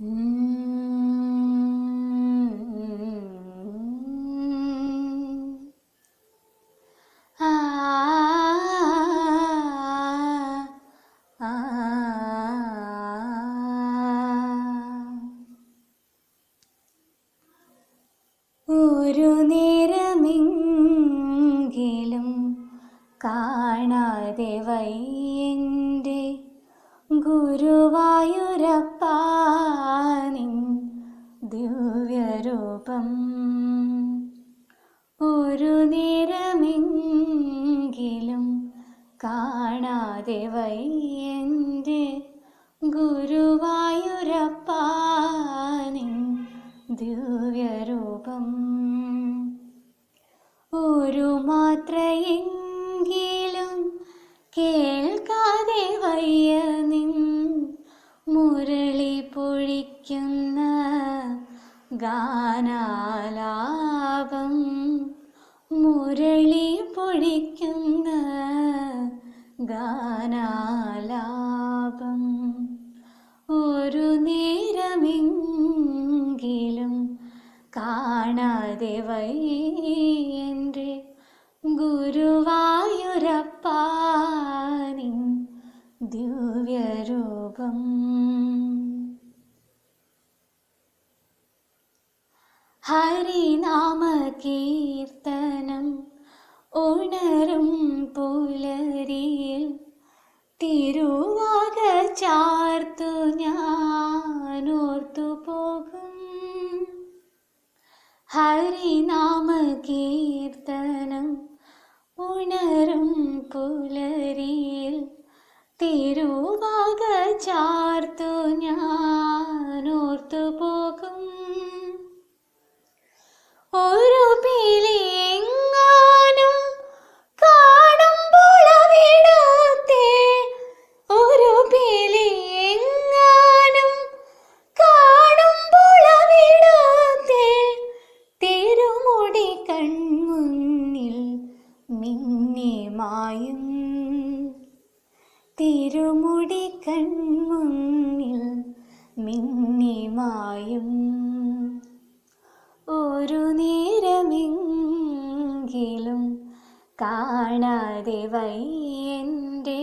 ഒരു നേരമെങ്കിലും കാണാതെ വയ്യെൻ്റെ ഗുരുവായൂരപ്പാ നിൻ ദിവ്യരൂപം. ഒരു നേരമെങ്കിലും കാണാതെ വയ്യെൻ്റെ ഗുരുവായൂരപ്പാ നിൻ ദിവ്യരൂപം. ഒരു മാത്രയെങ്കിലും കേൾക്കാതെ വയ്യ നിൻ മുരളി പൊഴിക്കുന്ന ഗാനാലാപം. മുരളി പൊഴിക്കുന്ന ഗാനാലാപം. ഒരു നേരമെങ്കിലും കാണാതെ വയ്യെൻ്റെ ഗുരുവായൂരപ്പാ നിൻ ദിവ്യരൂപം. ഹരിനാമ കീർത്തനം ഉണരും പുലരിയിൽ തിരുവാക ചാർത്തു ഞാനോർത്തു പോകും. ഹരിനാമ കീർത്തനം ഉണരും പുലരിയിൽ തിരുവാക ചാർത്തു ഞാനോർത്തു പോകും. ഒരു പിലിയെങ്ങാനും കാണുമ്പോൾ അവിടുത്തെ, ഒരു പിലിയെങ്ങാനും കാണുമ്പോൾ അവിടുത്തെ തിരുമുടി കൺമുന്നിൽ മിന്നിമായും. തിരുമുടി കൺമുന്നിൽ മിന്നിമായും. ഒരു നേരമെങ്കിലും കാണാതെ വയ്യെൻ്റെ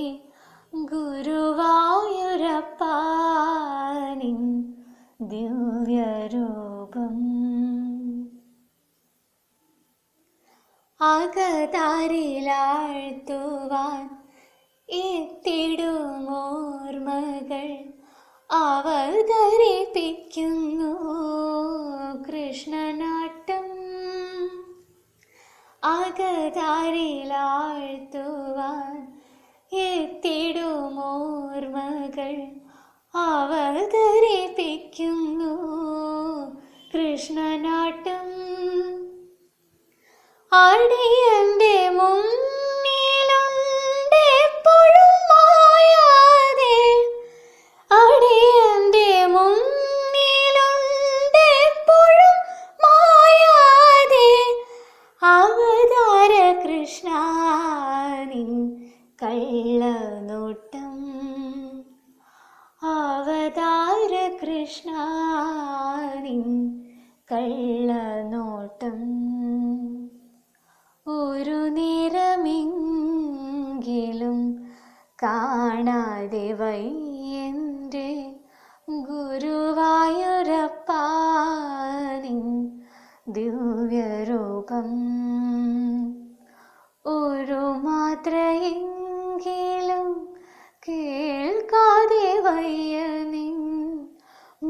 ഗുരുവായൂരപ്പാ നിൻ ദിവ്യരൂപം. അകതാരിലാഴ്ത്തുവാൻ എത്തിടുമോർമ്മകൾ അവതരിപ്പിക്കുന്നു കൃഷ്ണനാട്ടം. അകതാരിലാഴ്ത്തുവാൻ എത്തിടുമോർമ്മകൾ അവതരിപ്പിക്കുന്നു കൃഷ്ണനാട്ടം. അടിയന്റെ മുന്നിലുണ്ട് എപ്പോഴും മായാതെ, അടിയന്റെ മുന്നിലുണ്ട് എപ്പോഴും മായാതെ അവതാര കൃഷ്ണ നിൻ കള്ളനോട്ടം. അവതാര കൃഷ്ണ നിൻ കള്ളനോട്ടം. ഒരു നേരമെങ്കിലും കാണാതെ വയ്യെൻ്റെ ഗുരുവായൂരപ്പാ നിൻ ദിവ്യരൂപം. ഒരു മാത്രയെങ്കിലും കേൾക്കാതെ വയ്യ നിൻ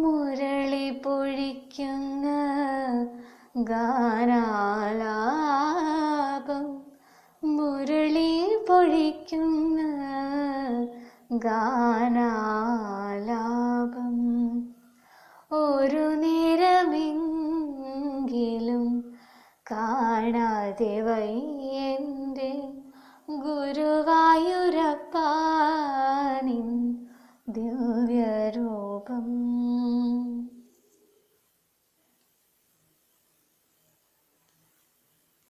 മുരളി പൊഴിക്കുന്ന ഗാനാലാപം. മുരളി പൊഴിക്കുന്ന ഗാനാലാപം. ഒരു നേരമെങ്കിലും കാണാതെ വയ്യെൻ്റെ